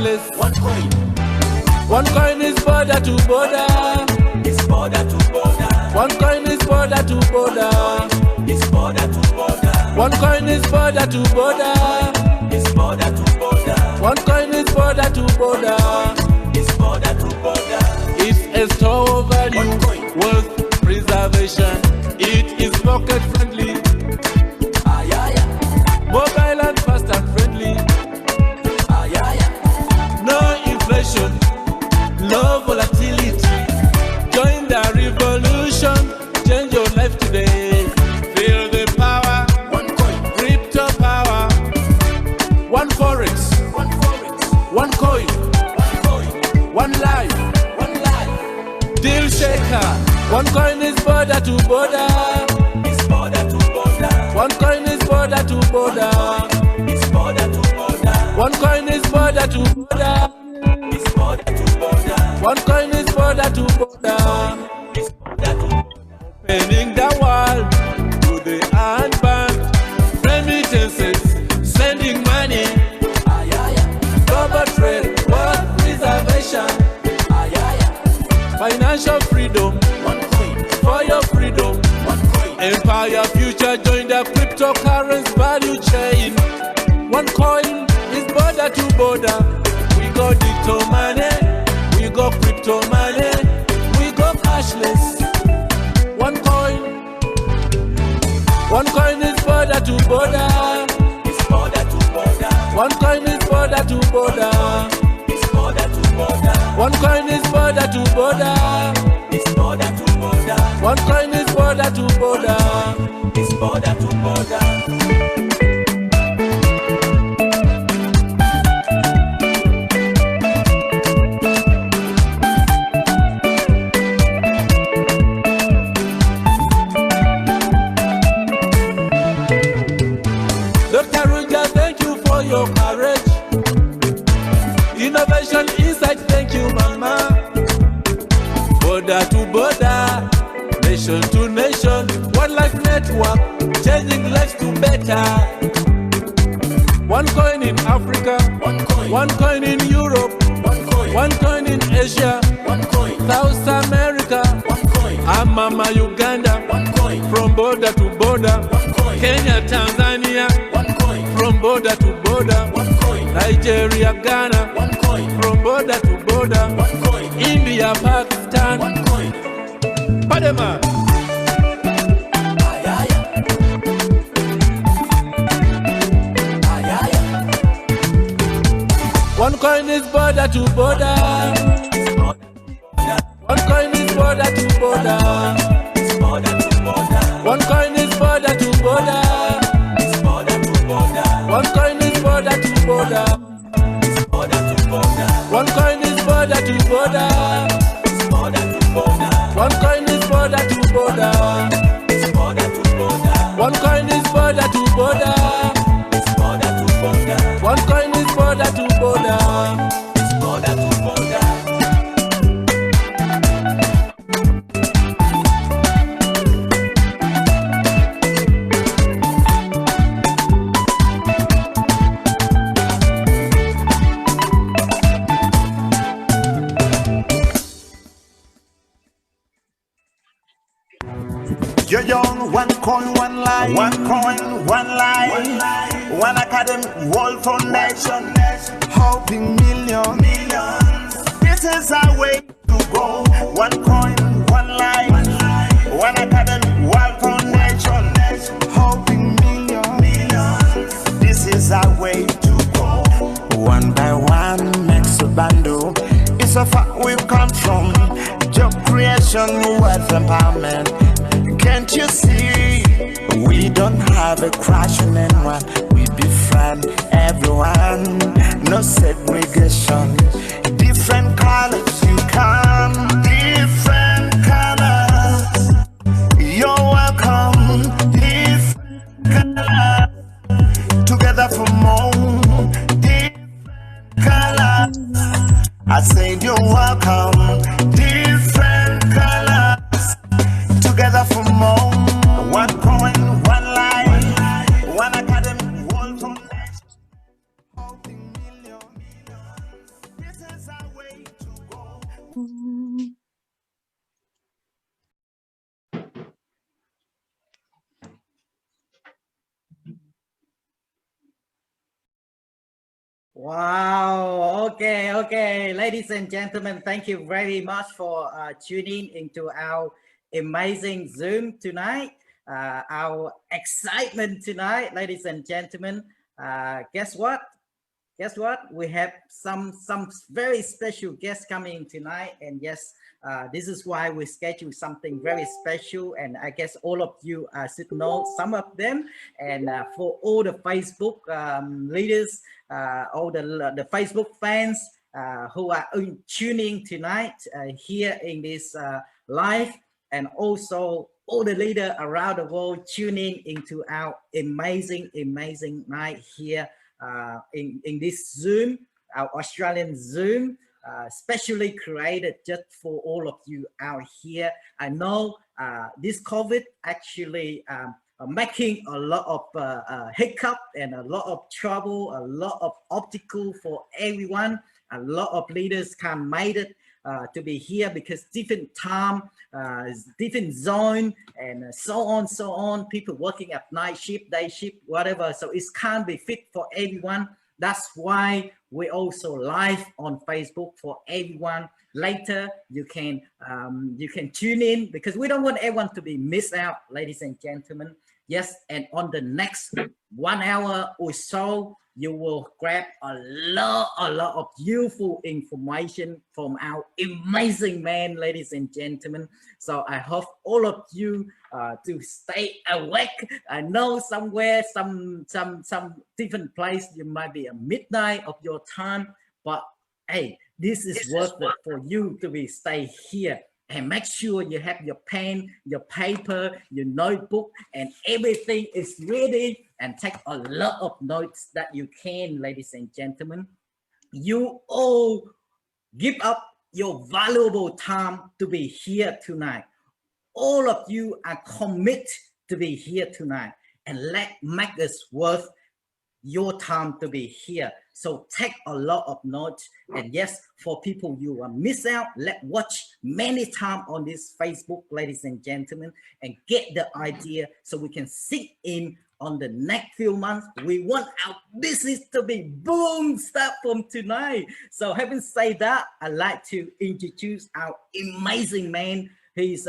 cashless. One coin. One coin is border to border. It's border to border. One coin is border to border. It's border to border. One coin is border to border. It's border to border. One coin is border to border. It's border to border. It's a store of value, worth preservation. It is pocket friendly, mobile and fast and friendly. No inflation, low volatility. Join the revolution, change your life today. Feel the power, One coin. crypto power. One forex, one coin, One coin. one life. One life. Deal shaker. One coin is border to border. It's border to border. One coin is border to border. It's border to border. One coin is border to border. It's border to border. One coin is border to border. It's border to border. Opening the world to the unbanked. Remittances, sending money. Global trade, wealth preservation. Financial freedom, One coin. for your freedom. One coin. Empire future, join the cryptocurrency value chain. One coin is border to border. We go digital money, we go crypto money, we go cashless. One coin is border to border. It's border to border. One coin is border to border. It's border to border. One coin is border to border. It's border to border. One coin is border to border. It's border to border. Dr. Ruja, thank you for your courage. Innovation insight, thank you, Mama. Border to border, nation to nation, One Life Network, changing lives to better. One coin in Africa, One coin. one coin in Europe, One coin. one coin in Asia, One coin. South America, One coin. and Mama Uganda. One coin. From border to border, One coin. Kenya, Tanzania, One coin. from border to border, One coin. Nigeria, Ghana, One coin. from border to border, One coin. India, Pakistan, One coin. Panama. One coin is border to border. One coin is border to border. It's border to border. One coin is border to border. It's border to border. One coin is border to border. It's border to border. One coin is border to border. It's border to border. One coin is border to border. It's border to border. One coin is border to border. It's border to border. One coin is border to border. It's border to border. You're young, one coin, one life. One coin, one life. One academy, world foundation. Helping millions. This is our way to go. One coin, one life. One academy, world foundation. Helping millions. This is our way to go. One by one makes a bundle. It's a fact we've come from. Job creation, wealth empowerment. Can't you see? We don't have a crush on anyone. We befriend everyone. No segregation. Different colors you come. Different colors. You're welcome. Different colors. Together for more. Different colors. I said you're welcome. Different colors. Together for more. One coin, one life. One academy, one foundation. Helping millions. Wow. Okay. Okay. Ladies and gentlemen, thank you very much for tuning into our amazing Zoom tonight. Our excitement tonight, ladies and gentlemen. Guess what? Guess what? We have some very special guests coming tonight, and yes, this is why we schedule something very special. And I guess all of you should know some of them. And for all the Facebook leaders, all the Facebook fans who are tuning tonight here in this live, and also all the leaders around the world tuning into our amazing night here in this Zoom, our Australian Zoom, specially created just for all of you out here. I know this COVID actually making a lot of hiccup and a lot of trouble, a lot of obstacle for everyone. A lot of leaders can't make it to be here because different time, different zone, and so on. People working at night shift, day shift, whatever. So it can't be fit for everyone. That's why we also live on Facebook for everyone. Later, you can tune in because we don't want everyone to be missed out, ladies and gentlemen. Yes, and on the next 1 hour or so, you will grab a lot of useful information from our amazing man, ladies and gentlemen. So I hope all of you to stay awake. I know somewhere, some different place, you might be at midnight of your time, but hey, this is worth it for you to be stay here. And make sure you have your pen, your paper, your notebook, and everything is ready. And take a lot of notes that you can, ladies and gentlemen. You all give up your valuable time to be here tonight. All of you are committed to be here tonight, and make us worth your time to be here. So take a lot of notes, and yes, for people you will miss out, let's watch many times on this Facebook, ladies and gentlemen, and get the idea so we can sit in on the next few months. We want our business to be boom, start from tonight. So having said that, I'd like to introduce our amazing man. He's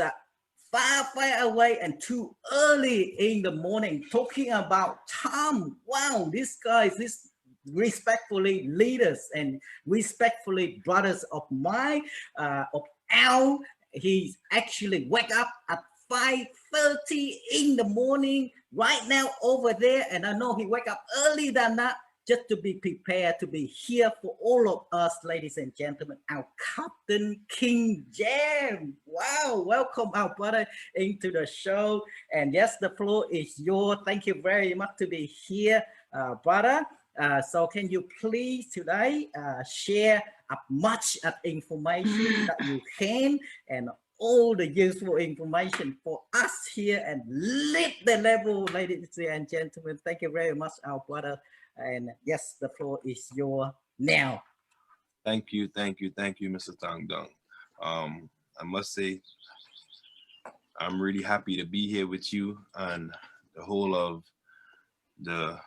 far away and too early in the morning talking about time. Wow, this guy is this respectfully leaders and respectfully brothers of mine, of Al. He actually wake up at 5:30 in the morning right now over there, and I know he wake up early than that just to be prepared to be here for all of us, ladies and gentlemen, our Captain King Jam. Wow, welcome our brother into the show. And yes, the floor is yours. Thank you very much to be here, brother. So can you please today share as much information that you can, and all the useful information for us here, and lift the level, ladies and gentlemen. Thank you very much, our brother. And yes, the floor is yours now. Thank you, Mr. Tang Dung. I must say, I'm really happy to be here with you and the whole of the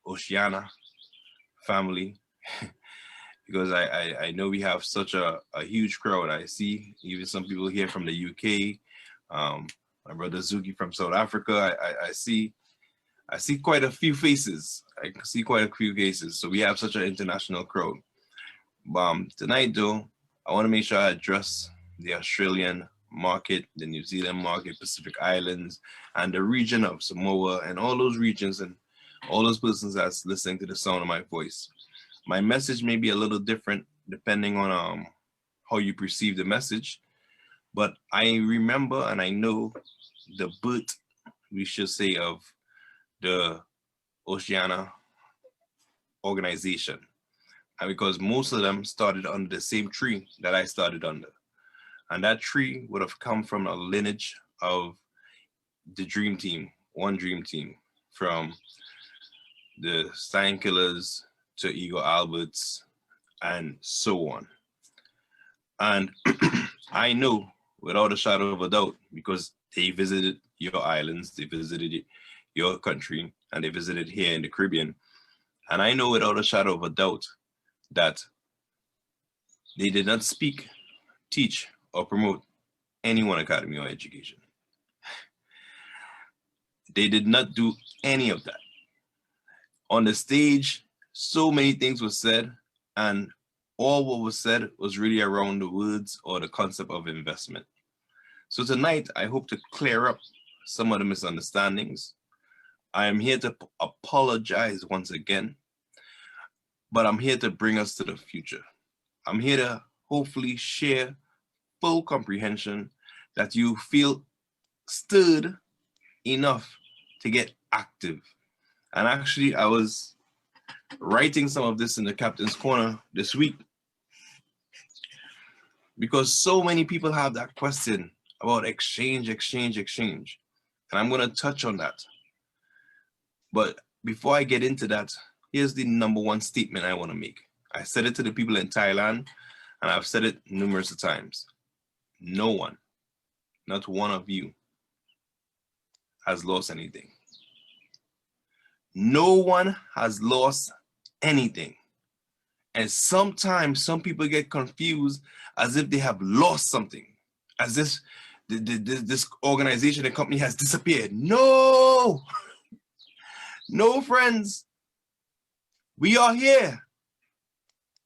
Oceania family, because I know we have such a huge crowd. I see even some people here from the UK, my brother Zuki from South Africa. I see quite a few faces. I see quite a few faces. So we have such an international crowd. Tonight though, I want to make sure I address the Australian market, the New Zealand market, Pacific Islands, and the region of Samoa, and all those regions and all those persons that's listening to the sound of my voice. My message may be a little different depending on how you perceive the message, but I remember and I know the birth, we should say, of the Oceania organization, and because most of them started under the same tree that I started under, and that tree would have come from a lineage of the Dream Team, one Dream Team, from the Stein Killers to Igor Alberts and so on. And I know without a shadow of a doubt, because they visited your islands, they visited your country, and they visited here in the Caribbean. And I know without a shadow of a doubt that they did not speak, teach, or promote any One Academy or education. They did not do any of that. On the stage, so many things were said, and all what was said was really around the words or the concept of investment. So tonight, I hope to clear up some of the misunderstandings. I am here to apologize once again, but I'm here to bring us to the future. I'm here to hopefully share full comprehension that you feel stirred enough to get active. And actually, I was writing some of this in the Captain's Corner this week because so many people have that question about exchange. And I'm going to touch on that. But before I get into that, here's the number one statement I want to make. I said it to the people in Thailand, and I've said it numerous times. No one, not one of you, has lost anything. No one has lost anything. And sometimes some people get confused as if they have lost something, as if this organization and company has disappeared. No, no, friends. We are here,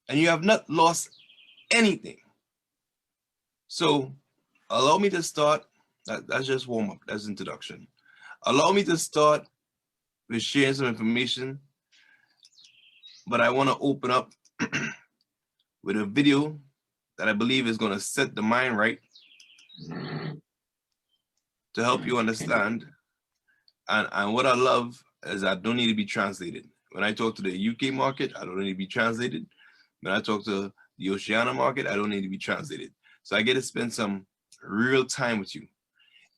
and you have not lost anything. So allow me to start. That's just warm up. That's introduction. Allow me to start with sharing some information, but I want to open up with a video that I believe is going to set the mind right to help you understand. And what I love is I don't need to be translated. When I talk to the UK market, I don't need to be translated. When I talk to the Oceania market, I don't need to be translated. So I get to spend some real time with you.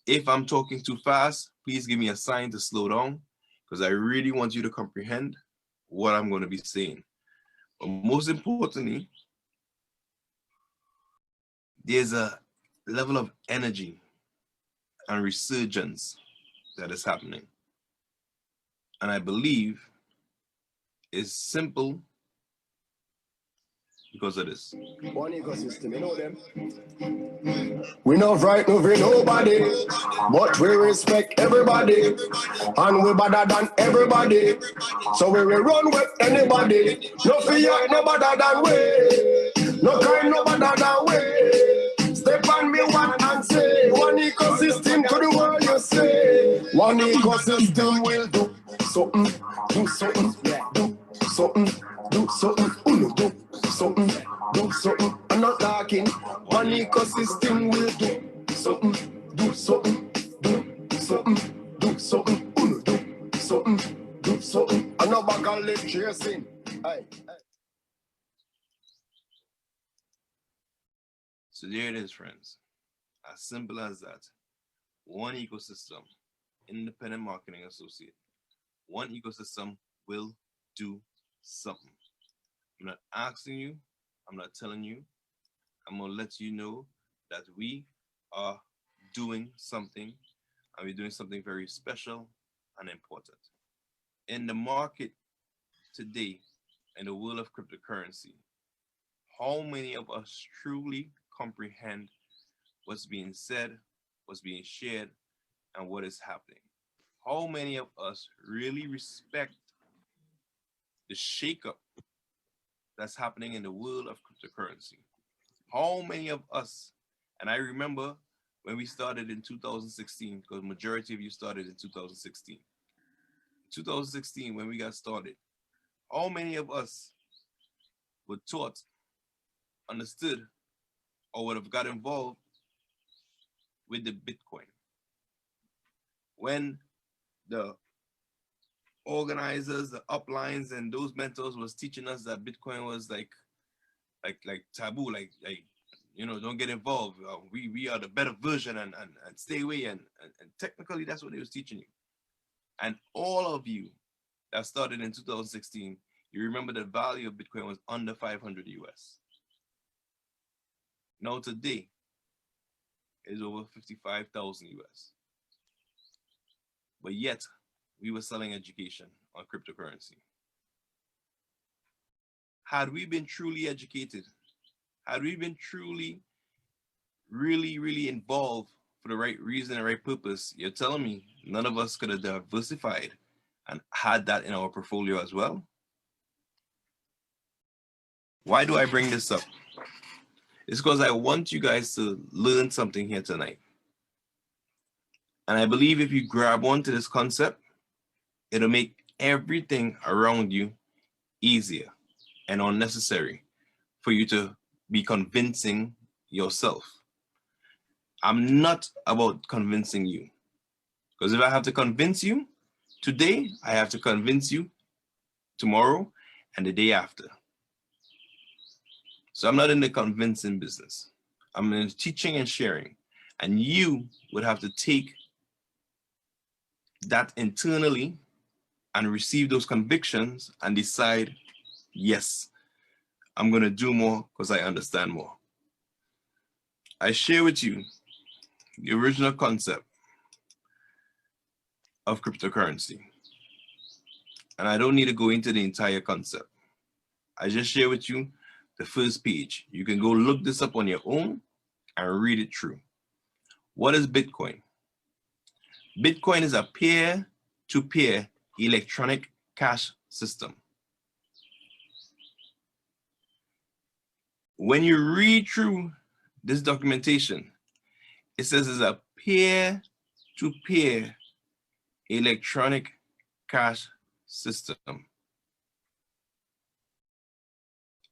If I'm talking too fast, please give me a sign to slow down, because I really want you to comprehend what I'm going to be saying. But most importantly, there's a level of energy and resurgence that is happening. And I believe it's simple because of this. One ecosystem, you know them. We not frightened of nobody, but we respect everybody, and we better than everybody. So we will run with anybody. No fear, no better than we. No kind, no better than we. Step on me one and say, one ecosystem to the world you say. One ecosystem will do something, do something, do something, do something, do something, do something. I'm not talking. One ecosystem will do something, do something, do something, do something, do something, do something. I'm not back and live chasing. Hey. So there it is, friends. As simple as that. One ecosystem, independent marketing associate. One ecosystem will do something. I'm not asking you, I'm not telling you. I'm going to let you know that we are doing something, and we're doing something very special and important. In the market today, in the world of cryptocurrency, how many of us truly comprehend what's being said, what's being shared, and what is happening? How many of us really respect the shakeup that's happening in the world of cryptocurrency? How many of us, and I remember when we started in 2016, because majority of you started in 2016. 2016, when we got started, how many of us were taught, understood, or would have got involved with the Bitcoin? When the organizers, the uplines, and those mentors was teaching us that Bitcoin was like taboo, like you know, don't get involved. We are the better version, and stay away. And technically, that's what they was teaching you. And all of you that started in 2016, you remember the value of Bitcoin was under 500 US. Now today, it's over 55,000 US. But yet, we were selling education on cryptocurrency. had we been truly educated, had we been truly, really involved for the right reason and right purpose, you're telling me none of us could have diversified and had that in our portfolio as well? Why do I bring this up? It's because I want you guys to learn something here tonight. And I believe if you grab onto this concept, it'll make everything around you easier and unnecessary for you to be convincing yourself. I'm not about convincing you, because if I have to convince you today, I have to convince you tomorrow and the day after. So I'm not in the convincing business. I'm in teaching and sharing, and you would have to take that internally and receive those convictions and decide, yes, I'm going to do more because I understand more. I share with you the original concept of cryptocurrency. And I don't need to go into the entire concept. I just share with you the first page. You can go look this up on your own and read it through. What is Bitcoin? Bitcoin is a peer-to-peer electronic cash system. When you read through this documentation, it says it's a peer-to-peer electronic cash system.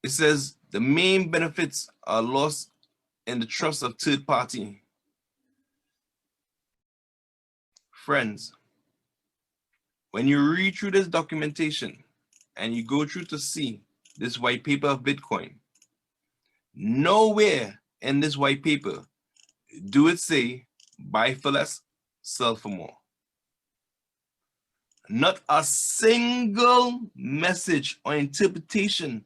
It says the main benefits are lost in the trust of third party. Friends, when you read through this documentation and you go through to see this white paper of Bitcoin, nowhere in this white paper do it say buy for less, sell for more. Not a single message or interpretation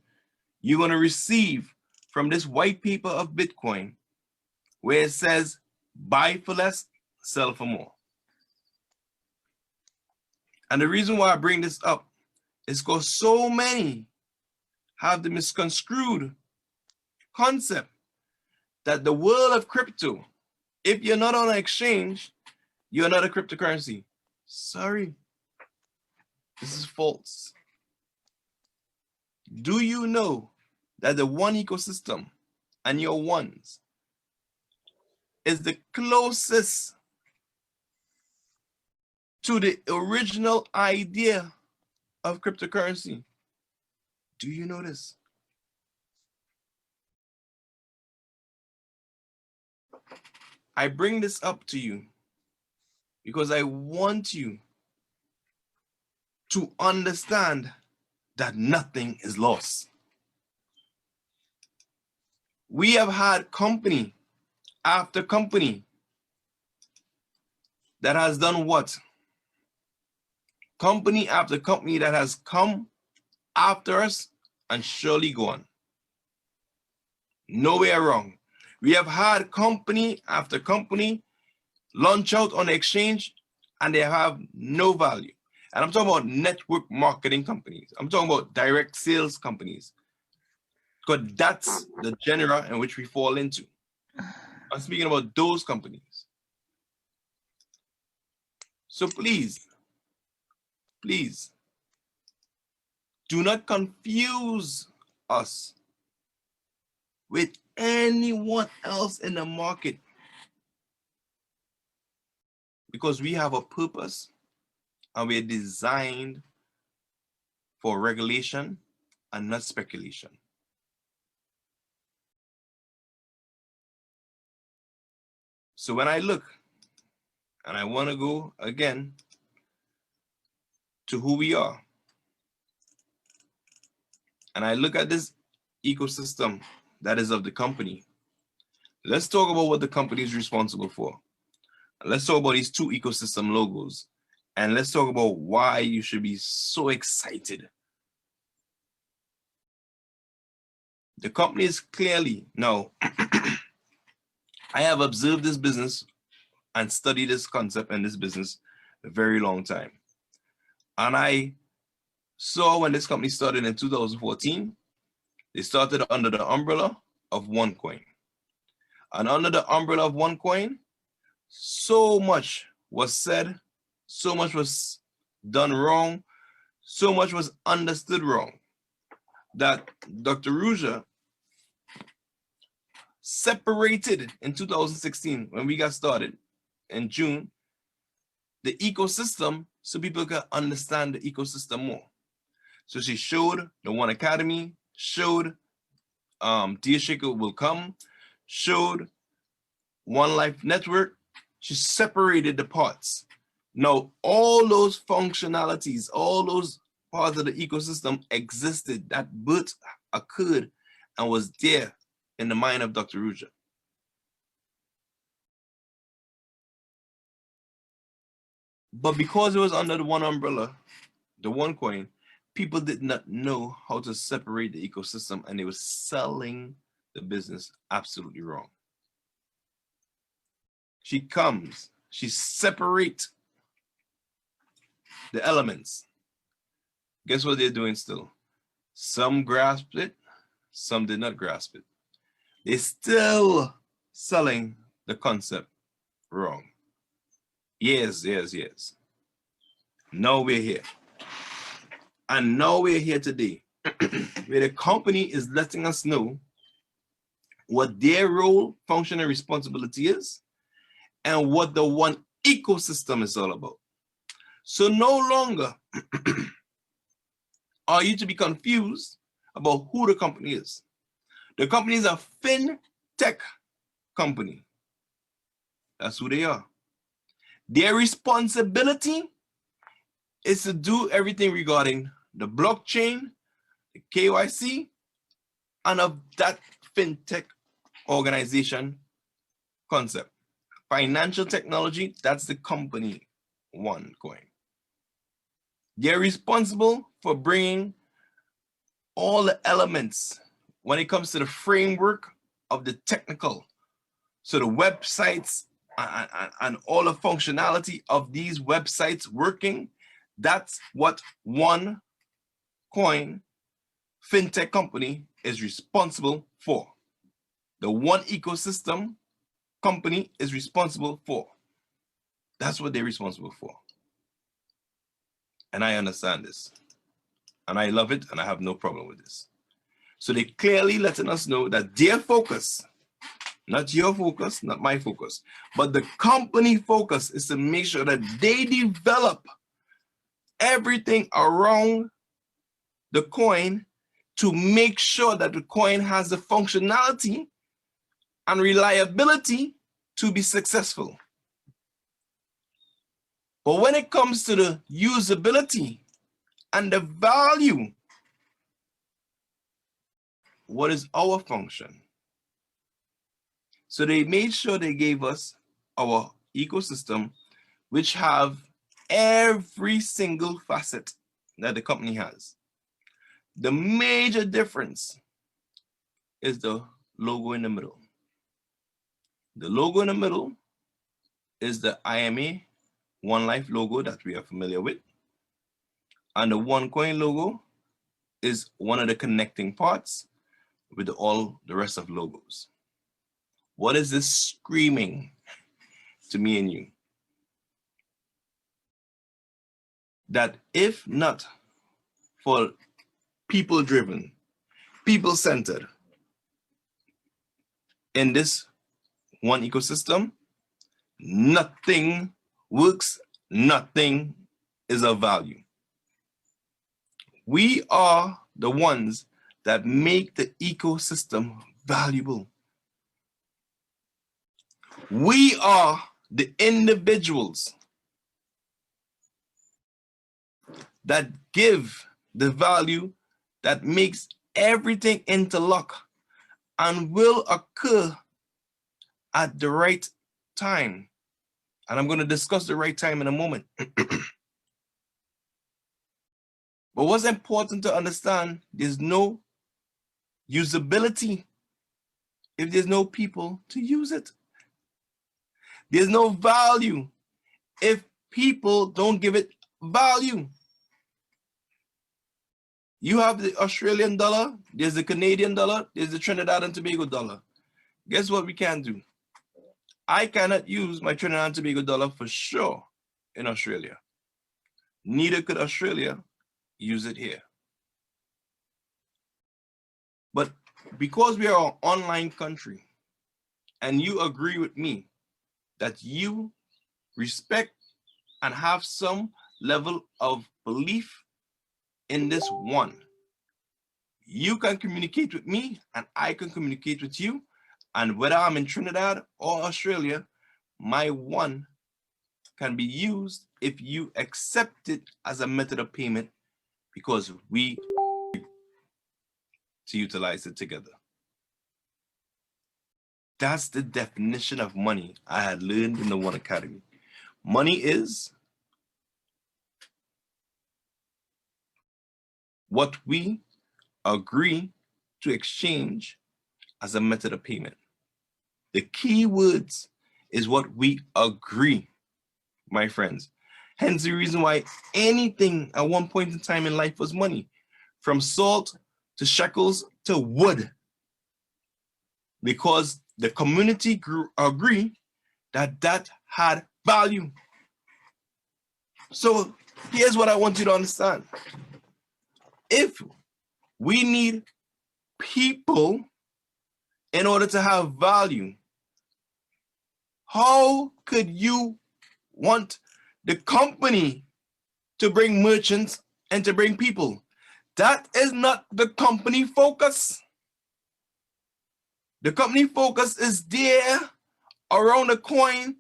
you're going to receive from this white paper of Bitcoin where it says buy for less, sell for more. And the reason why I bring this up is because so many have the misconstrued concept that the world of crypto, if you're not on an exchange, you're not a cryptocurrency. Sorry, this is false. Do you know that the one ecosystem and your ones is the closest to the original idea of cryptocurrency? Do you know this? I bring this up to you because I want you to understand that nothing is lost. We have had company after company that has done what? Company after company that has come after us and surely gone. Nowhere wrong. We have had company after company launch out on the exchange and they have no value. And I'm talking about network marketing companies. I'm talking about direct sales companies, because that's the genre in which we fall into. I'm speaking about those companies. So please, do not confuse us with anyone else in the market, because we have a purpose and we're designed for regulation and not speculation. So when I look, and I want to go again to who we are, and I look at this ecosystem that is of the company, let's talk about what the company is responsible for. Let's talk about these two ecosystem logos, and let's talk about why you should be so excited. The company is clearly, now, I have observed this business and studied this concept and this business a very long time. And I saw when this company started in 2014, They started under the umbrella of OneCoin. And under the umbrella of OneCoin, so much was said, so much was done wrong, so much was understood wrong, that Dr. Rouja separated in 2016 when we got started in June, the ecosystem so people could understand the ecosystem more. So she showed the One Academy, showed Dear Shaker Will Come, showed One Life Network. She separated the parts. Now, all those functionalities, all those parts of the ecosystem existed, that birth occurred and was there in the mind of Dr. Rouja. But because it was under the one umbrella, the OneCoin, people did not know how to separate the ecosystem, and they were selling the business absolutely wrong. She comes, she separates the elements. Guess what they're doing still? Some grasped it, some did not grasp it. They're still selling the concept wrong. Yes. Now we're here. And now we're here today, where the company is letting us know what their role, function, and responsibility is, and what the one ecosystem is all about. So no longer are you to be confused about who the company is. The company is a fintech company. That's who they are. Their responsibility is to do everything regarding the blockchain, the KYC, and of that fintech organization concept. Financial technology, that's the company OneCoin. They're responsible for bringing all the elements when it comes to the framework of the technical. So the websites and all the functionality of these websites working, that's what OneCoin fintech company is responsible for. The one ecosystem company is responsible for. That's what they're responsible for. And I understand this. And I love it, and I have no problem with this. So they're clearly letting us know that their focus, not your focus, not my focus, but the company focus is to make sure that they develop everything around the coin to make sure that the coin has the functionality and reliability to be successful. But when it comes to the usability and the value, what is our function? So they made sure they gave us our ecosystem, which have every single facet that the company has. The major difference is the logo in the middle. The logo in the middle is the IMA One Life logo that we are familiar with. And the OneCoin logo is one of the connecting parts with all the rest of logos. What is this screaming to me and you? That if not for people-driven, people-centered in this one ecosystem, nothing works, nothing is of value. We are the ones that make the ecosystem valuable. We are the individuals that give the value that makes everything interlock and will occur at the right time. And I'm going to discuss the right time in a moment. But what's important to understand, there's no usability if there's no people to use it. There's no value if people don't give it value. You have the Australian dollar, there's the Canadian dollar, there's the Trinidad and Tobago dollar. Guess what we can do? I cannot use my Trinidad and Tobago dollar for sure in Australia. Neither could Australia use it here. But because we are an online country, and you agree with me that you respect and have some level of belief in this one, you can communicate with me and I can communicate with you. And whether I'm in Trinidad or Australia, my one can be used if you accept it as a method of payment because we to utilize it together. That's the definition of money I had learned in the One Academy. Money is what we agree to exchange as a method of payment. The key words is what we agree, my friends. Hence the reason why anything at one point in time in life was money, from salt to shekels to wood, because the community agree that that had value. So here's what I want you to understand. If we need people in order to have value, how could you want the company to bring merchants and to bring people? That is not the company focus. The company focus is there around the coin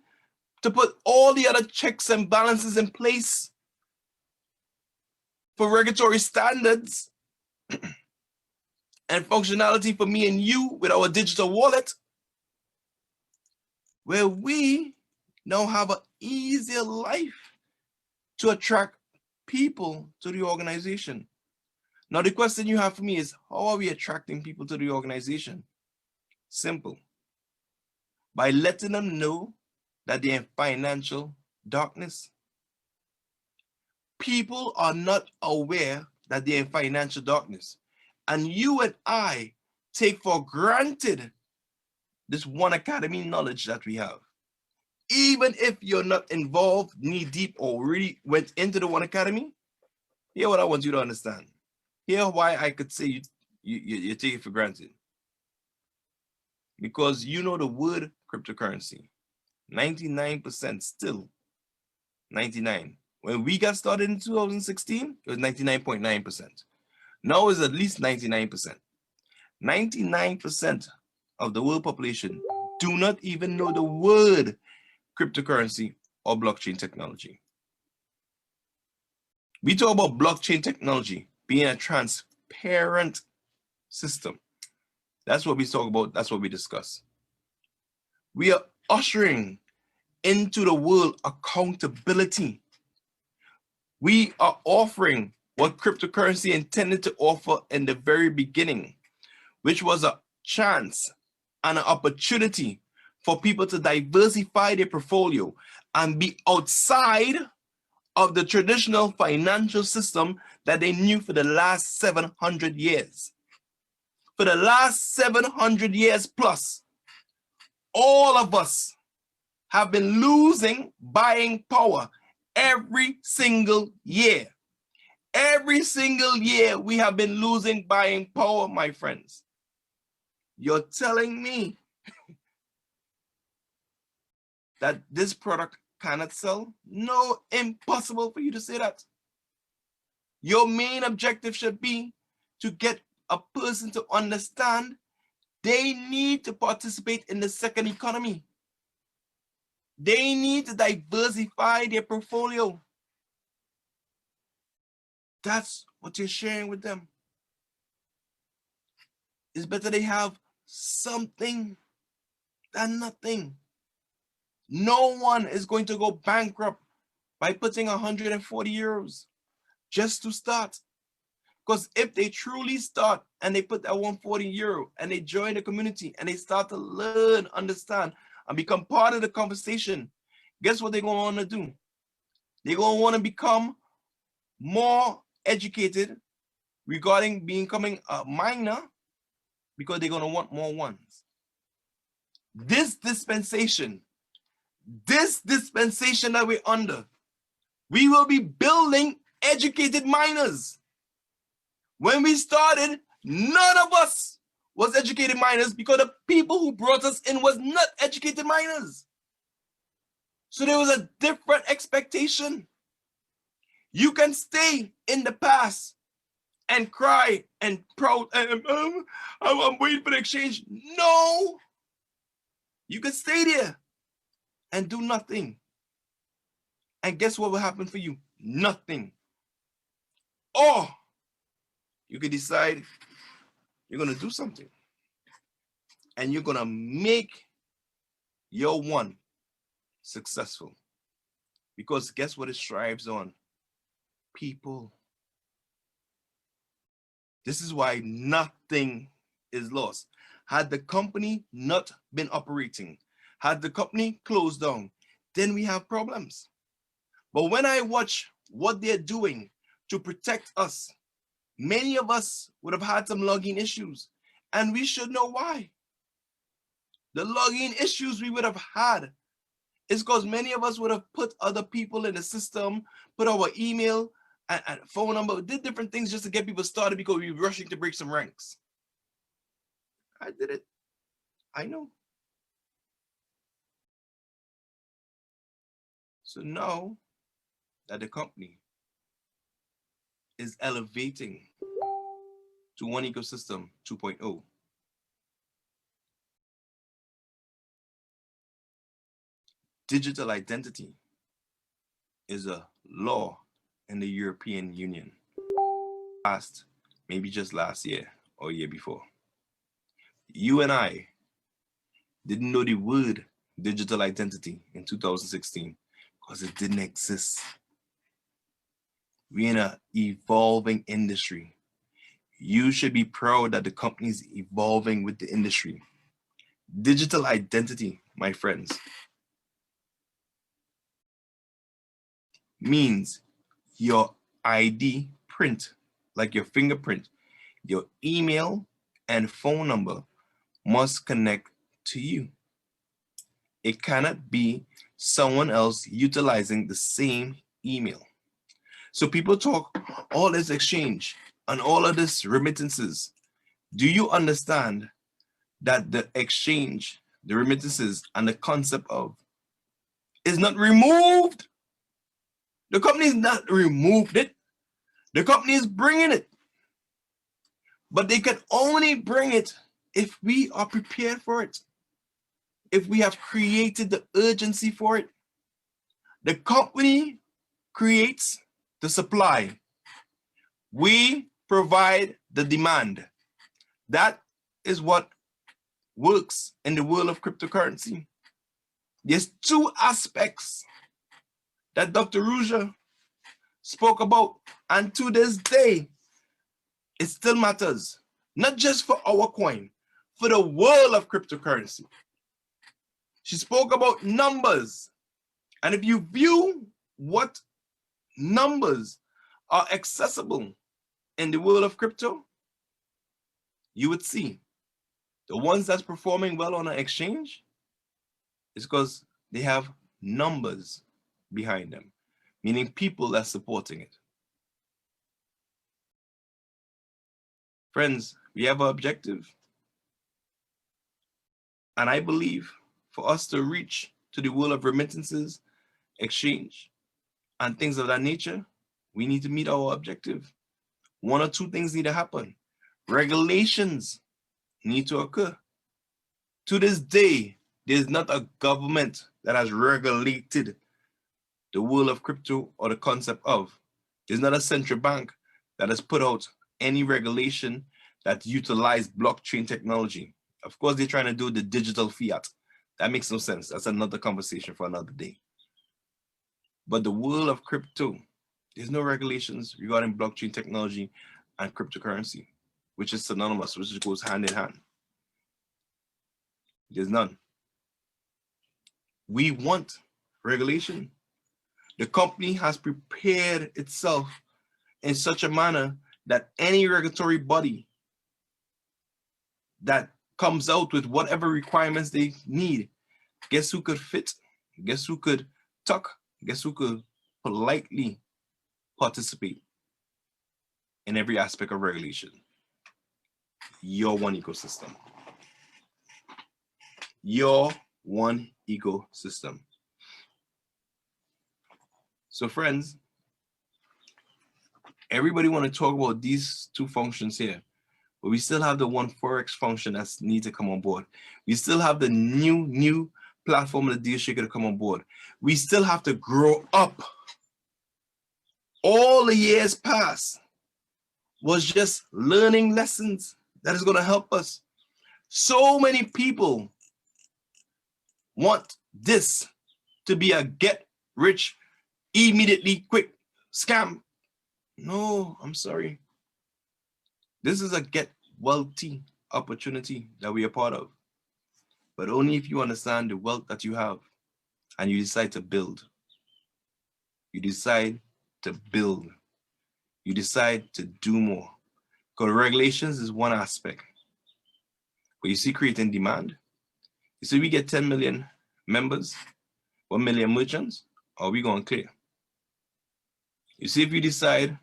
to put all the other checks and balances in place for regulatory standards and functionality for me and you with our digital wallet, where we now have an easier life to attract people to the organization. Now, the question you have for me is, how are we attracting people to the organization? Simple. By letting them know that they're in financial darkness. People are not aware that they're in financial darkness. And you and I take for granted this One Academy knowledge that we have. Even if you're not involved knee deep or really went into the One Academy, here's what I want you to understand. Here's why I could say you take it for granted. Because you know the word cryptocurrency, 99% still 99. When we got started in 2016, it was 99.9%. Now it's at least 99%. 99% of the world population do not even know the word cryptocurrency or blockchain technology. We talk about blockchain technology being a transparent system. That's what we talk about. That's what we discuss. We are ushering into the world accountability. We are offering what cryptocurrency intended to offer in the very beginning, which was a chance and an opportunity for people to diversify their portfolio and be outside of the traditional financial system that they knew for the last 700 years. For the last 700 years plus, all of us have been losing buying power every single year. Every single year we have been losing buying power, my friends. You're telling me that this product cannot sell? No, impossible for you to say that. Your main objective should be to get a person to understand they need to participate in the second economy. They need to diversify their portfolio. That's what you're sharing with them. It's better they have something than nothing. No one is going to go bankrupt by putting 140 euros just to start. Because if they truly start and they put that 140 euro and they join the community and they start to learn, understand, and become part of the conversation, guess what they're going to want to do? They're going to want to become more educated regarding becoming a miner because they're going to want more ones. This dispensation that we're under, we will be building educated miners. When we started, none of us was educated miners because the people who brought us in was not educated miners. So there was a different expectation. You can stay in the past and cry and proud, I'm waiting for the exchange. No, you can stay there and do nothing. And guess what will happen for you? Nothing. Or you can decide you're going to do something and you're going to make your one successful. Because guess what it strives on? People. This is why nothing is lost. Had the company not been operating, had the company closed down, then we have problems. But when I watch what they're doing to protect us, many of us would have had some login issues, and we should know why. The login issues we would have had is because many of us would have put other people in the system, put our email and phone number, did different things just to get people started because we were rushing to break some ranks. I did it. I know. So now that the company is elevating to One Ecosystem 2.0, digital identity is a law in the European Union. Maybe just last year or year before. You and I didn't know the word digital identity in 2016 because it didn't exist. We're in an evolving industry. You should be proud that the company is evolving with the industry. Digital identity, my friends, means your ID print, like your fingerprint, your email and phone number must connect to you. It cannot be someone else utilizing the same email. So people talk all this exchange and all of this remittances. Do you understand that the exchange, the remittances, and the concept of is not removed? The company is not removed it. The company is bringing it. But they can only bring it if we are prepared for it. If we have created the urgency for it. The company creates the supply. We provide the demand. That is what works in the world of cryptocurrency. There's two aspects that Dr. Ruja spoke about, and to this day, it still matters, not just for our coin, for the world of cryptocurrency. She spoke about numbers, and if you view what numbers are accessible in the world of crypto, you would see the ones that's performing well on an exchange is because they have numbers behind them, meaning people that's supporting it. Friends, we have an objective. And I believe for us to reach to the world of remittances, exchange, and things of that nature, we need to meet our objective. One or two things need to happen. Regulations need to occur. To this day, there's not a government that has regulated the world of crypto or the concept of. There's not a central bank that has put out any regulation that utilize blockchain technology. Of course, they're trying to do the digital fiat. That makes no sense. That's another conversation for another day. But the world of crypto, there's no regulations regarding blockchain technology and cryptocurrency, which is synonymous, which goes hand in hand. There's none. We want regulation. The company has prepared itself in such a manner that any regulatory body that comes out with whatever requirements they need, guess who could fit? Guess who could tuck? Guess who could politely participate in every aspect of regulation? Your one ecosystem. Your one ecosystem. So friends, everybody want to talk about these two functions here, but we still have the one Forex function that needs to come on board. We still have the new platform of the deal shaker to come on board. We still have to grow up. All the years past was just learning lessons that is going to help us. So many people want this to be a get rich immediately quick scam. No, I'm sorry. This is a get wealthy opportunity that we are part of, but only if you understand the wealth that you have and you decide to build. You decide to build. You decide to do more. Because regulations is one aspect. But you see creating demand. You see we get 10 million members, 1 million merchants, are we going clear? You see if you decide,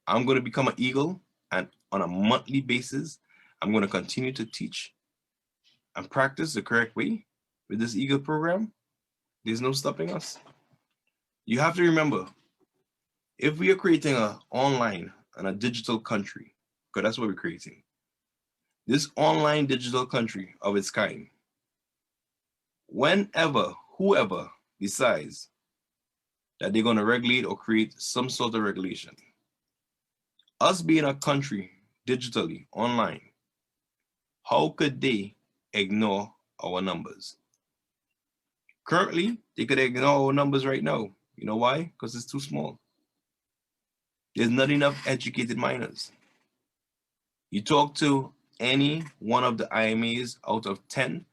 I'm going to become an eagle and on a monthly basis, I'm going to continue to teach and practice the correct way with this eagle program, there's no stopping us. You have to remember, if we are creating an online and a digital country, because that's what we're creating, this online digital country of its kind, whenever, whoever decides that they're going to regulate or create some sort of regulation, us being a country digitally, online, how could they ignore our numbers? Currently, they could ignore our numbers right now. You know why? Because it's too small. There's not enough educated miners. You talk to any one of the IMAs out of 10,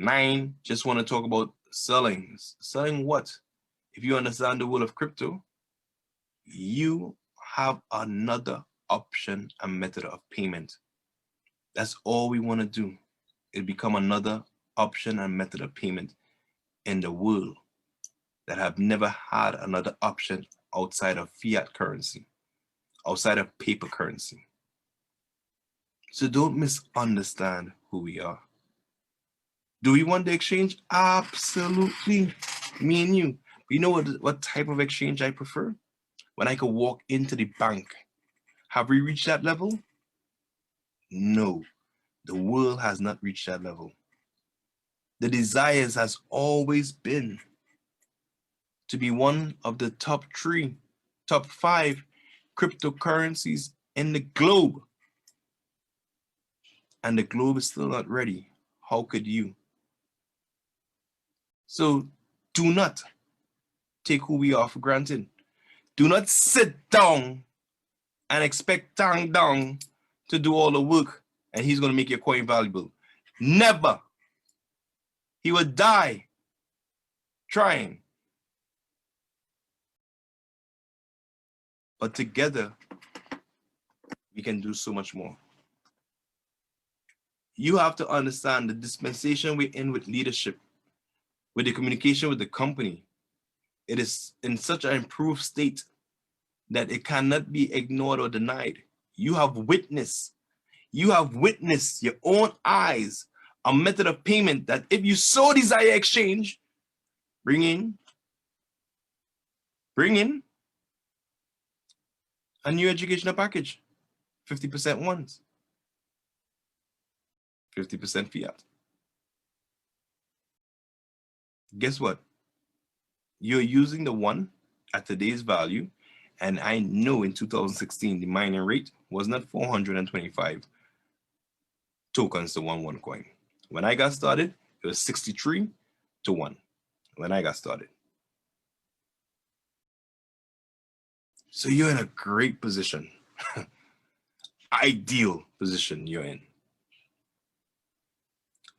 9 just want to talk about selling. Selling what? If you understand the world of crypto, you have another option and method of payment. That's all we want to do. It become another option and method of payment in the world that have never had another option outside of fiat currency, outside of paper currency. So don't misunderstand who we are. Do we want the exchange? Absolutely, me and you. But you know what type of exchange I prefer? When I could walk into the bank. Have we reached that level? No, the world has not reached that level. The desires has always been to be one of the top 3, top 5 cryptocurrencies in the globe. And the globe is still not ready. How could you? So do not take who we are for granted. Do not sit down and expect Tang Dong to do all the work and he's going to make your coin valuable. Never. He would die trying. But together, we can do so much more. You have to understand the dispensation we're in with leadership, with the communication with the company. It is in such an improved state that it cannot be ignored or denied. You have witnessed your own eyes a method of payment that if you so desire exchange, bring in a new educational package, 50% ones, 50% fiat. Guess what? You're using the one at today's value, and I know in 2016 the mining rate was not 425 tokens to one coin. When I got started, it was 63 to 1 when I got started. So you're in a great position, ideal position you're in.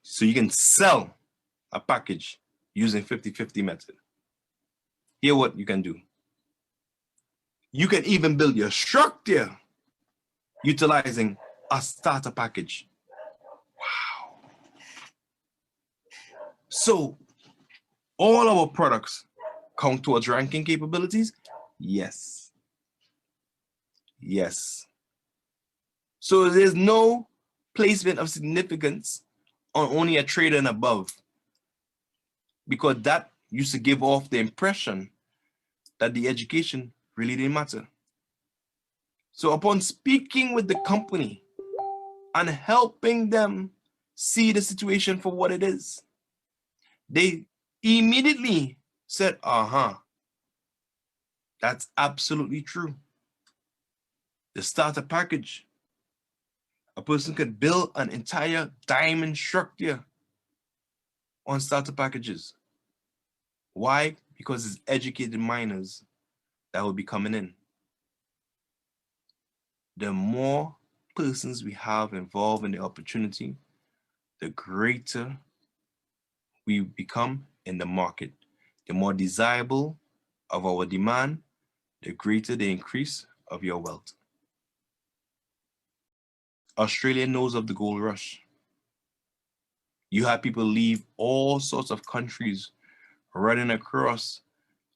So you can sell a package using 50-50 method. Here what you can do. You can even build your structure utilizing a starter package. Wow. So all our products count towards ranking capabilities? Yes. Yes. So there's no placement of significance on only a trader and above, because that used to give off the impression that the education really didn't matter. So upon speaking with the company and helping them see the situation for what it is, they immediately said, that's absolutely true. The starter package, a person could build an entire diamond structure on starter packages. Why? Because it's educated miners that will be coming in. The more persons we have involved in the opportunity, the greater we become in the market. The more desirable of our demand, the greater the increase of your wealth. Australia knows of the gold rush. You have people leave all sorts of countries running across,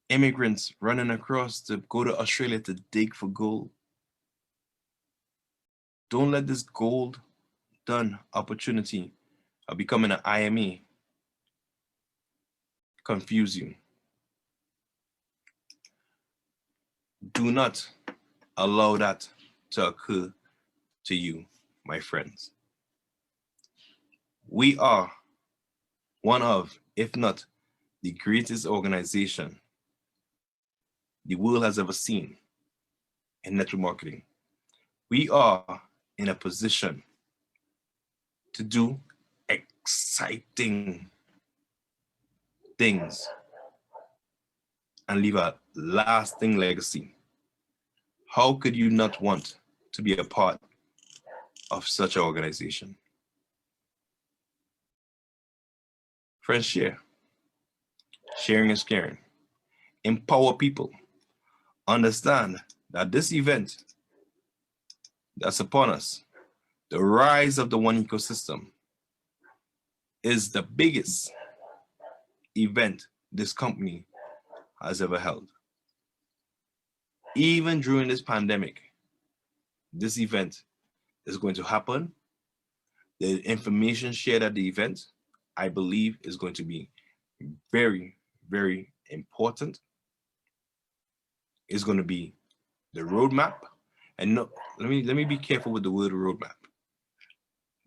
immigrants running across to go to Australia to dig for gold. Don't let this gold done opportunity of becoming an IME confuse you. Do not allow that to occur to you, my friends. We are one of, if not the greatest organization the world has ever seen in network marketing. We are in a position to do exciting things and leave a lasting legacy. How could you not want to be a part of such an organization? Friends, share. Sharing is caring. Empower people. Understand that this event that's upon us, the rise of the One Ecosystem, is the biggest event this company has ever held. Even during this pandemic, this event is going to happen. The information shared at the event, I believe, is going to be very, very important. It's going to be the roadmap. And no, let me be careful with the word roadmap,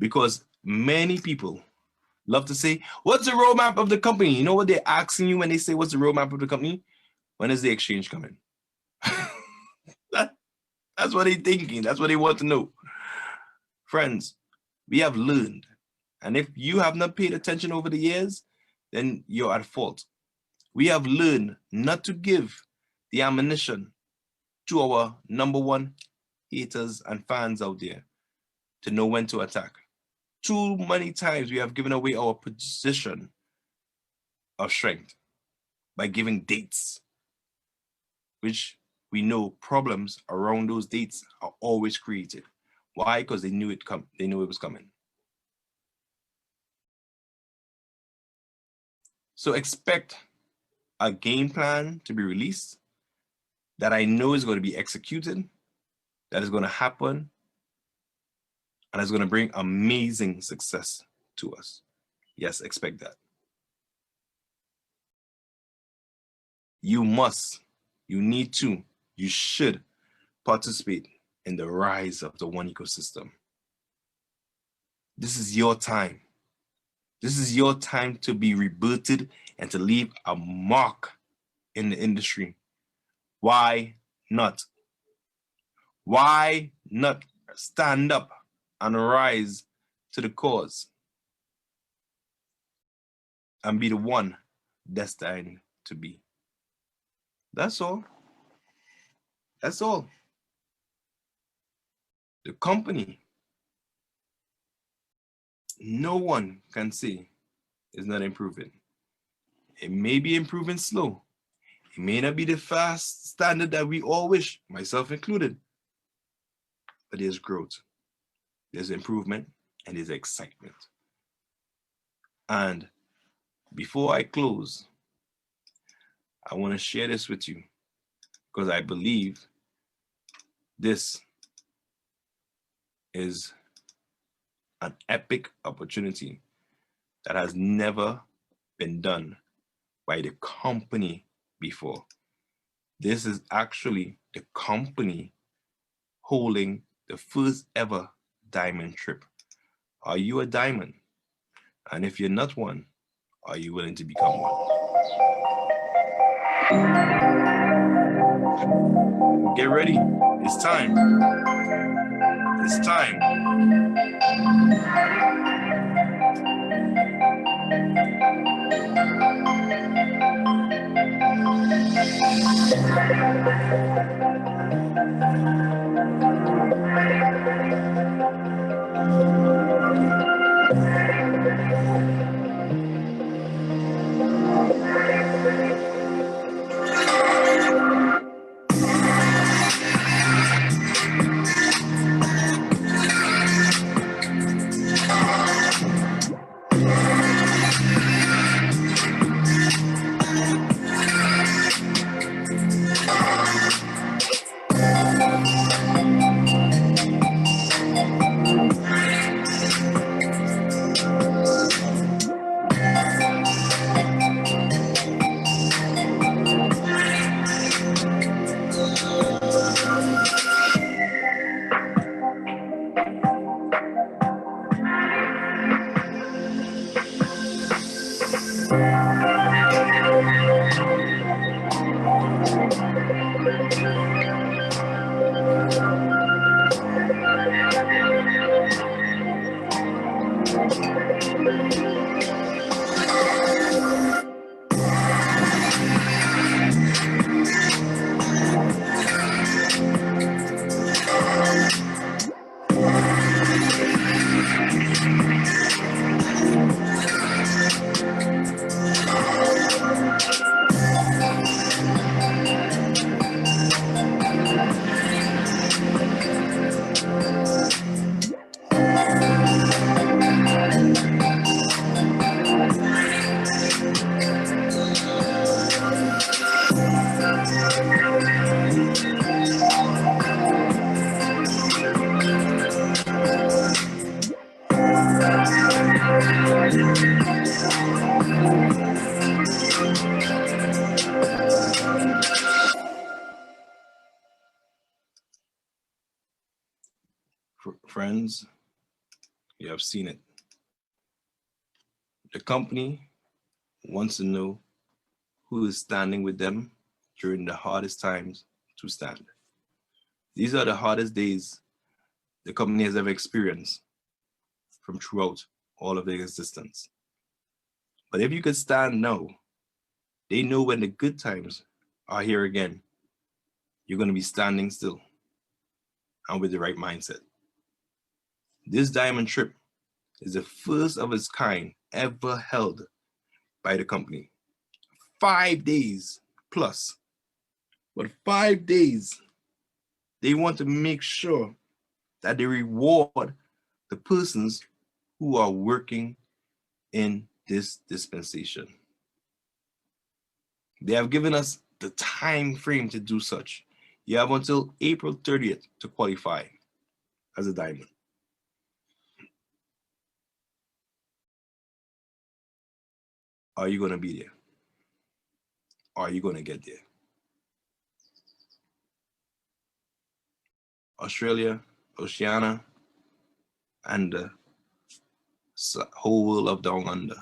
because many people love to say, what's the roadmap of the company? You know what they're asking you when they say, what's the roadmap of the company? When is the exchange coming? That's what they're thinking. That's what they want to know. Friends, we have learned. And if you have not paid attention over the years, then you're at fault. We have learned not to give the ammunition to our number one haters and fans out there to know when to attack. Too many times we have given away our position of strength by giving dates, which we know problems around those dates are always created. Why? Because they knew it was coming. So expect a game plan to be released that I know is going to be executed, that is going to happen, and is going to bring amazing success to us. Yes, expect that. You must, you need to, you should participate in the rise of the One Ecosystem. This is your time. This is your time to be rebooted and to leave a mark in the industry. Why not? Why not stand up and rise to the cause and be the one destined to be? That's all. That's all. The company, no one can say is not improving. It may be improving slow. It may not be the fast standard that we all wish, myself included. but there's growth, there's improvement, and there's excitement. And before I close, I want to share this with you because I believe this is an epic opportunity that has never been done by the company before. This is actually the company holding the first ever diamond trip. Are you a diamond? And if you're not one, are you willing to become one? Get ready. It's time. It's time. Friends, you have seen it. The company wants to know who is standing with them during the hardest times to stand. These are the hardest days the company has ever experienced from throughout all of their existence. But if you could stand now, they know when the good times are here again, you're going to be standing still and with the right mindset. This diamond trip is the first of its kind ever held by the company. 5 days plus. But 5 days, they want to make sure that they reward the persons who are working in this dispensation. They have given us the time frame to do such. You have until April 30th to qualify as a diamond. Are you going to be there? Are you going to get there? Australia, Oceania, and the whole world of Down Under.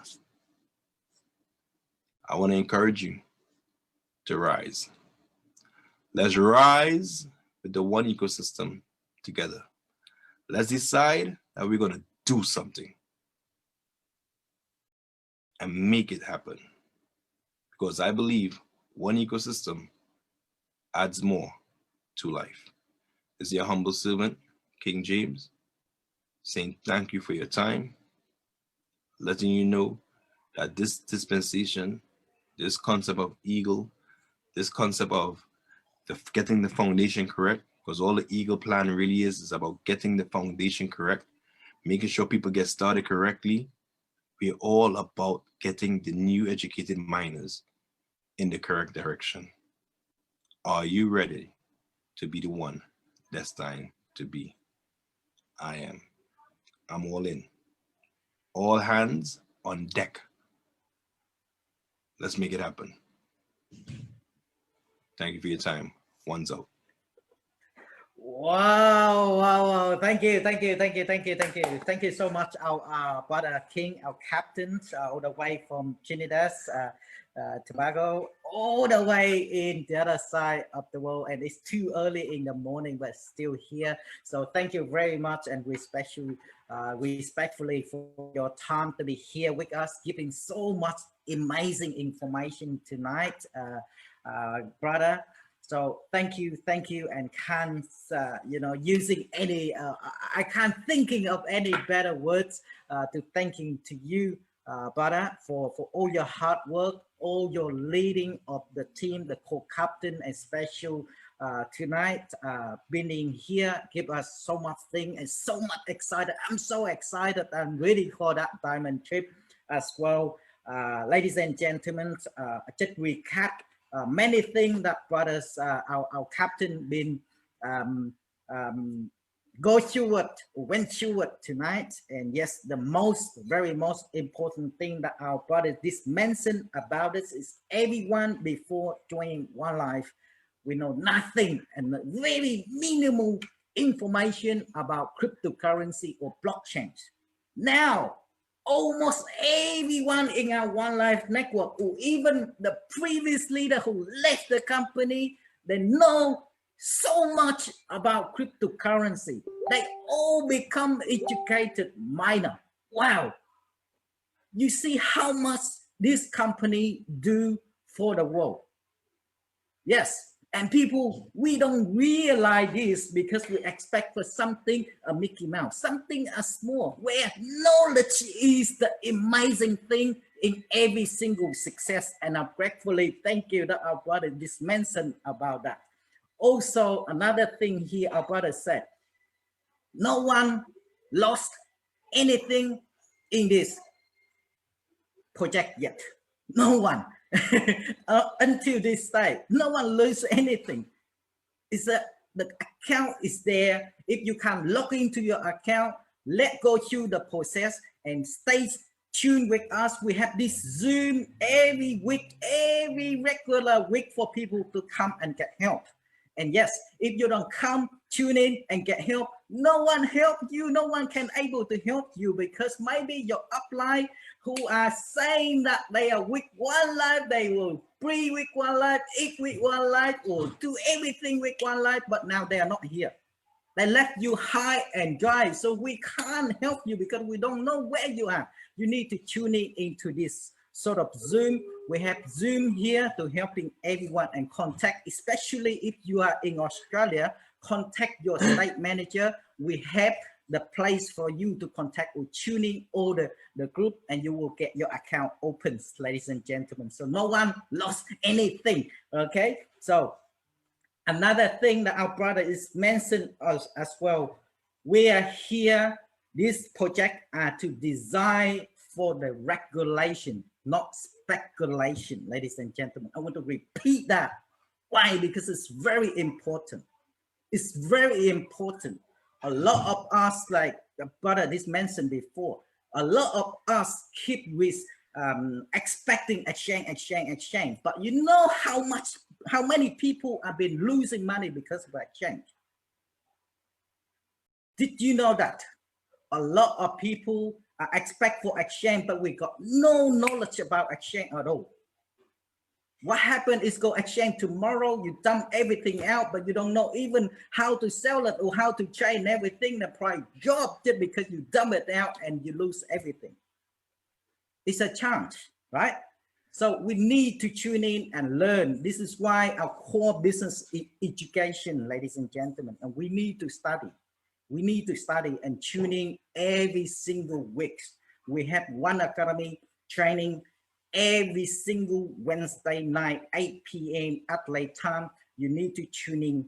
I want to encourage you to rise. Let's rise with the one ecosystem together. Let's decide that we're going to do something and make it happen. Because I believe one ecosystem adds more to life. This is your humble servant, King James, saying thank you for your time, letting you know that this dispensation, this concept of eagle, this concept of getting the foundation correct because all the Eagle plan really is about getting the foundation correct, making sure people get started correctly. We're all about getting the new educated miners in the correct direction. Are you ready to be the one destined to be? I am. I'm all in. All hands on deck. Let's make it happen. Thank you for your time. One's out. Wow. Thank you so much, our brother King, our captain, all the way from Trinidad, Tobago, all the way in the other side of the world, and it's too early in the morning, but still here. So thank you very much, and respectfully for your time to be here with us, giving so much amazing information tonight, brother. So thank you, and can't using any I can't thinking of any better words to thanking to you, brother, for all your hard work, all your leading of the team, the co-captain, and special tonight being here, give us so much thing and so much excited. I'm so excited. I'm ready for that diamond trip as well. Ladies and gentlemen, just recap many things that brothers, our captain been went through tonight. And yes, the very most important thing that our brothers just mentioned about this is everyone before joining One Life, we know nothing and very minimal information about cryptocurrency or blockchain. Now, almost everyone in our One Life network, or even the previous leader who left the company, they know so much about cryptocurrency. They all become educated miner. Wow. You see how much this company do for the world. Yes. And people, we don't realize this because we expect for something, a Mickey Mouse, something small, where knowledge is the amazing thing in every single success. And I'm gratefully thank you that our brother just mentioned about that. Also, another thing here, our brother said, no one lost anything in this project yet. No one. Until this day, no one loses anything. It's the account is there. If you can log into your account, let go through the process and stay tuned with us. We have this Zoom every week, every regular week for people to come and get help. And yes, if you don't come, tune in and get help, no one help you, no one can able to help you, because maybe your upline who are saying that they are with One Life, they will breathe with One Life, eat with One Life, or do everything with One Life, but now they are not here. They left you high and dry, so we can't help you because we don't know where you are. You need to tune in into this sort of Zoom. We have Zoom here to helping everyone and contact, especially if you are in Australia, contact your state manager. We have the place for you to contact or tune in all the group, and you will get your account open, ladies and gentlemen. So no one lost anything, okay? So another thing that our brother is mentioned as well, we are here, this project are to design for the regulation, not speculation, ladies and gentlemen. I want to repeat that. Why? Because it's very important. It's very important. A lot of us, like the brother this mentioned before, a lot of us keep with expecting exchange. But you know how many people have been losing money because of exchange? Did you know that? A lot of people expect for exchange, but we got no knowledge about exchange at all. What happened is go exchange tomorrow, you dump everything out, but you don't know even how to sell it or how to trade everything. The price dropped just because you dump it out and you lose everything. It's a chance, right? So we need to tune in and learn. This is why our core business is education, ladies and gentlemen, and we need to study. We need to study and tune in every single week. We have One Academy training every single Wednesday night, 8 p.m. Adelaide time. You need to tune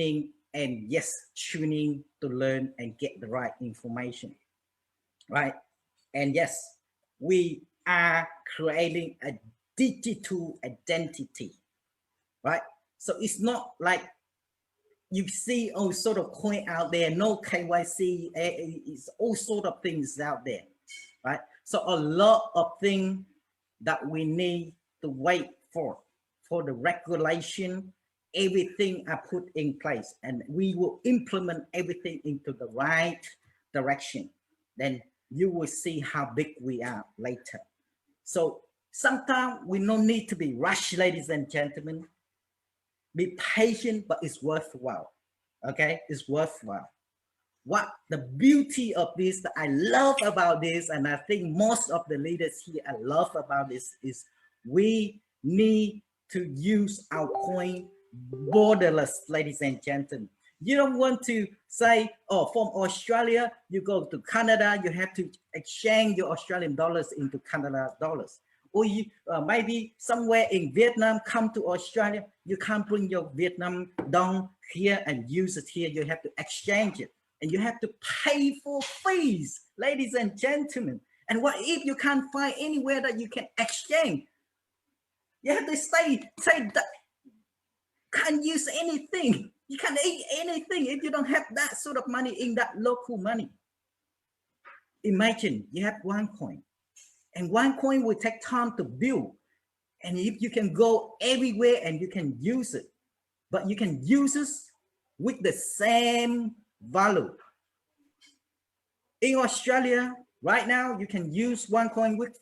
in and yes, tuning to learn and get the right information, right? And yes, we are creating a digital identity, right? So it's not like you see all sort of coin out there, no KYC, it's all sort of things out there, right? So a lot of things that we need to wait for the regulation, everything are put in place, and we will implement everything into the right direction. Then you will see how big we are later. So sometimes we don't need to be rushed, ladies and gentlemen. Be patient, but it's worthwhile. Okay, it's worthwhile. What the beauty of this that I love about this, and I think most of the leaders here I love about this, is we need to use our coin borderless, ladies and gentlemen. You don't want to say, oh, from Australia, you go to Canada, you have to exchange your Australian dollars into Canada dollars. Or you maybe somewhere in Vietnam, come to Australia, you can't bring your Vietnam dong here and use it here. You have to exchange it, and you have to pay for fees, ladies and gentlemen. And what if you can't find anywhere that you can exchange? You have to say that can't use anything. You can't eat anything if you don't have that sort of money in that local money. Imagine you have one coin, and one coin will take time to build. And if you can go everywhere and you can use it, but you can use it with the same value. In Australia, right now, you can use one coin with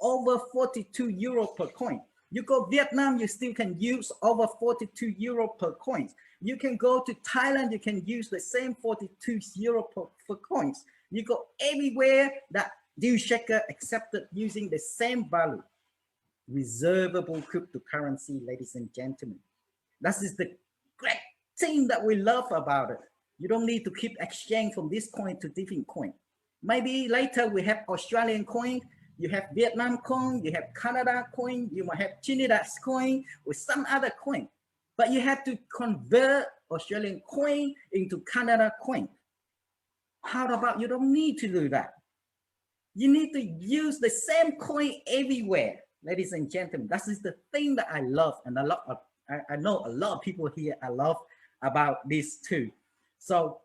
over 42 euro per coin. You go Vietnam, you still can use over 42 euro per coin. You can go to Thailand, you can use the same 42 euro per coins. You go everywhere that DealChecker accepted using the same value. Reservable cryptocurrency, ladies and gentlemen. That is the great thing that we love about it. You don't need to keep exchange from this coin to different coin. Maybe later we have Australian coin, you have Vietnam coin, you have Canada coin, you might have Trinidad coin or some other coin, but you have to convert Australian coin into Canada coin. How about you don't need to do that? You need to use the same coin everywhere, ladies and gentlemen. That is the thing that I love, and I know a lot of people here I love about this too. So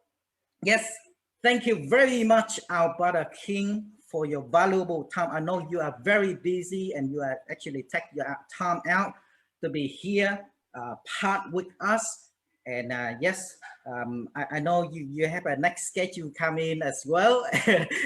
yes, thank you very much, our brother King, for your valuable time. I know you are very busy and you are actually take your time out to be here, part with us. And yes, I know you have a next schedule come in as well.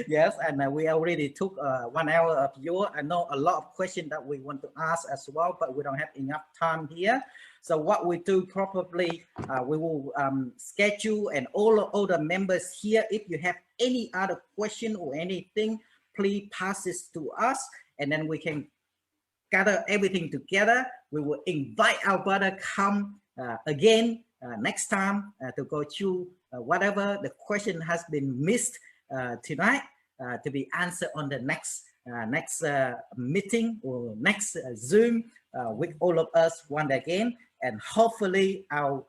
Yes, and we already took 1 hour of yours. I know a lot of questions that we want to ask as well, but we don't have enough time here. So what we do probably, we will schedule, and all the members here, if you have any other question or anything, please pass this to us, and then we can gather everything together. We will invite our brother come again next time to go through whatever the question has been missed tonight to be answered on the next meeting or next Zoom with all of us once again. And hopefully our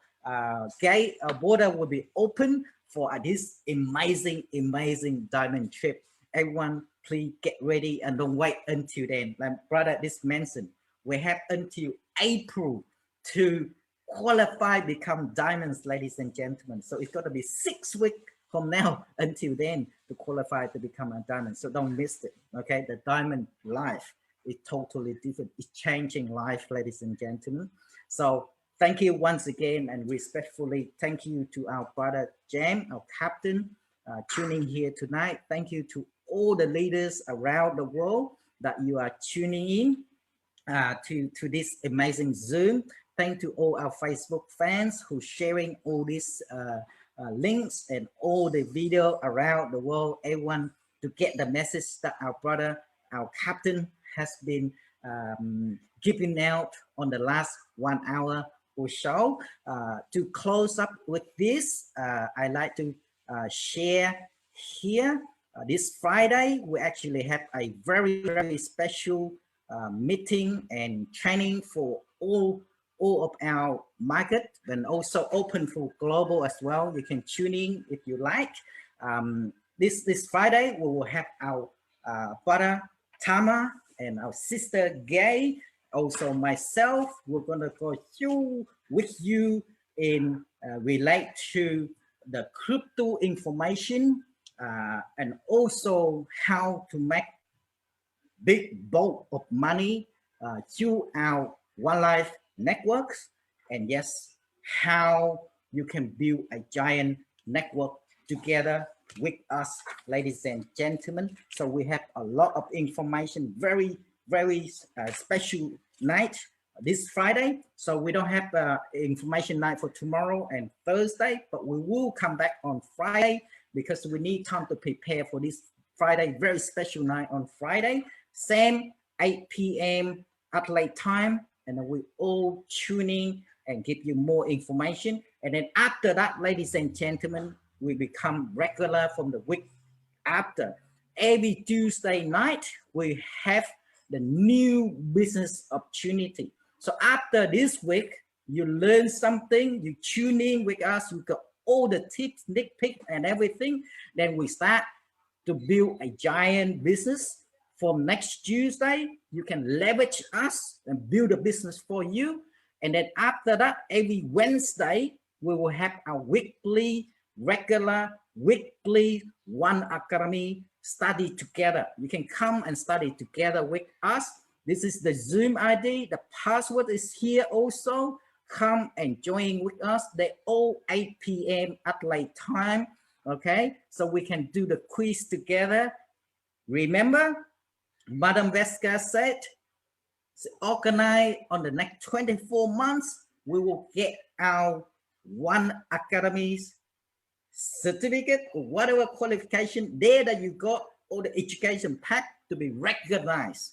gate, our border will be open for this amazing diamond trip. Everyone, please get ready and don't wait until then. Like brother this mentioned, we have until April to qualify, become diamonds, ladies and gentlemen. So it's got to be 6 weeks from now until then to qualify to become a diamond. So don't miss it. Okay, the diamond life is totally different. It's changing life, ladies and gentlemen. So thank you once again, and respectfully thank you to our brother Jam, our captain, tuning here tonight. Thank you to all the leaders around the world that you are tuning in to this amazing Zoom. Thank to all our Facebook fans who sharing all these links and all the video around the world. Everyone to get the message that our brother, our captain, has been giving out on the last 1 hour or so. To close up with this, I like to share here. This Friday, we actually have a very special meeting and training for all all of our market and also open for global as well. You can tune in if you like. This Friday, we will have our brother Tama and our sister Gay, also myself. We're gonna go through with you in relate to the crypto information and also how to make big bulk of money through our One Life networks, and yes, how you can build a giant network together with us, ladies and gentlemen. So we have a lot of information, very special night this Friday. So we don't have information night for tomorrow and Thursday, but we will come back on Friday because we need time to prepare for this Friday, very special night on Friday. Same 8 p.m. Adelaide time, and then we all tune in and give you more information. And then after that, ladies and gentlemen, we become regular from the week after. Every Tuesday night, we have the new business opportunity. So after this week, you learn something, you tune in with us, you got all the tips, sneak peek and everything. Then we start to build a giant business. From next Tuesday, you can leverage us and build a business for you. And then after that, every Wednesday, we will have our regular weekly One Academy study together. You can come and study together with us. This is the Zoom ID. The password is here also. Come and join with us. They're all 8 p.m. Adelaide time. Okay, so we can do the quiz together. Remember, Madam Vesca said, organize on the next 24 months, we will get our One Academy's certificate or whatever qualification there that you got, or the education pack to be recognized,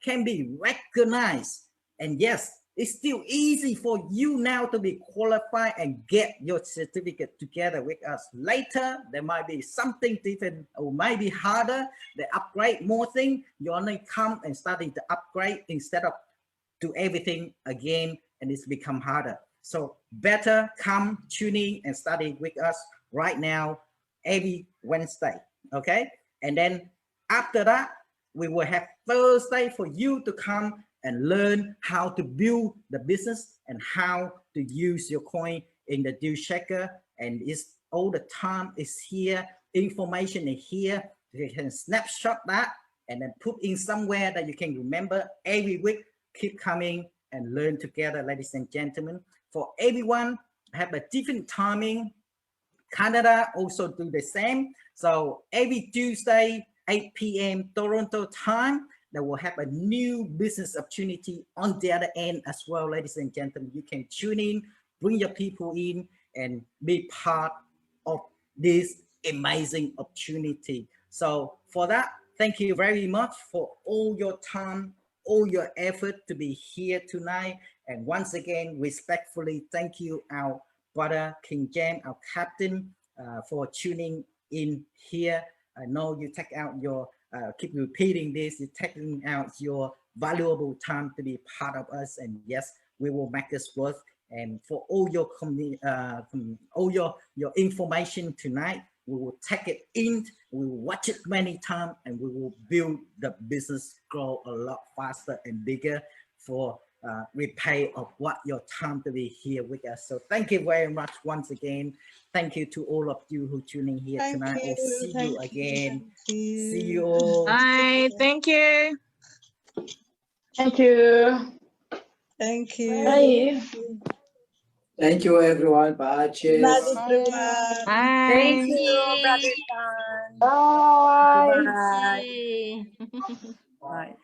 can be recognized. And yes, it's still easy for you now to be qualified and get your certificate together with us. Later, there might be something different or maybe harder. They upgrade more things. You only come and study to upgrade instead of do everything again, and it's become harder. So better come tune in and study with us right now every Wednesday. Okay, and then after that, we will have Thursday for you to come and learn how to build the business and how to use your coin in the deal checker. And it's all the time is here, information is here. You can snapshot that and then put in somewhere that you can remember every week. Keep coming and learn together, ladies and gentlemen. For everyone, have a different timing. Canada also do the same. So every Tuesday, 8 p.m. Toronto time, that will have a new business opportunity on the other end as well, ladies and gentlemen. You can tune in, bring your people in, and be part of this amazing opportunity. So for that, thank you very much for all your time, all your effort to be here tonight. And once again, respectfully, thank you, our brother King James, our captain, for tuning in here. I know you take out your keep repeating this, you're taking out your valuable time to be part of us, and yes, we will make this worth. And for all your all your information tonight, we will take it in, we will watch it many times, and we will build the business grow a lot faster and bigger for repay of what your time to be here with us. So thank you very much once again. Thank you to all of you who tuning here tonight. We'll see you again. See you all. Bye. Thank you. Thank you. Thank you. Bye. Thank you, everyone. Bye. Cheers. Bye. Bye. Thank you, Brother Sean. Bye. Bye. Bye.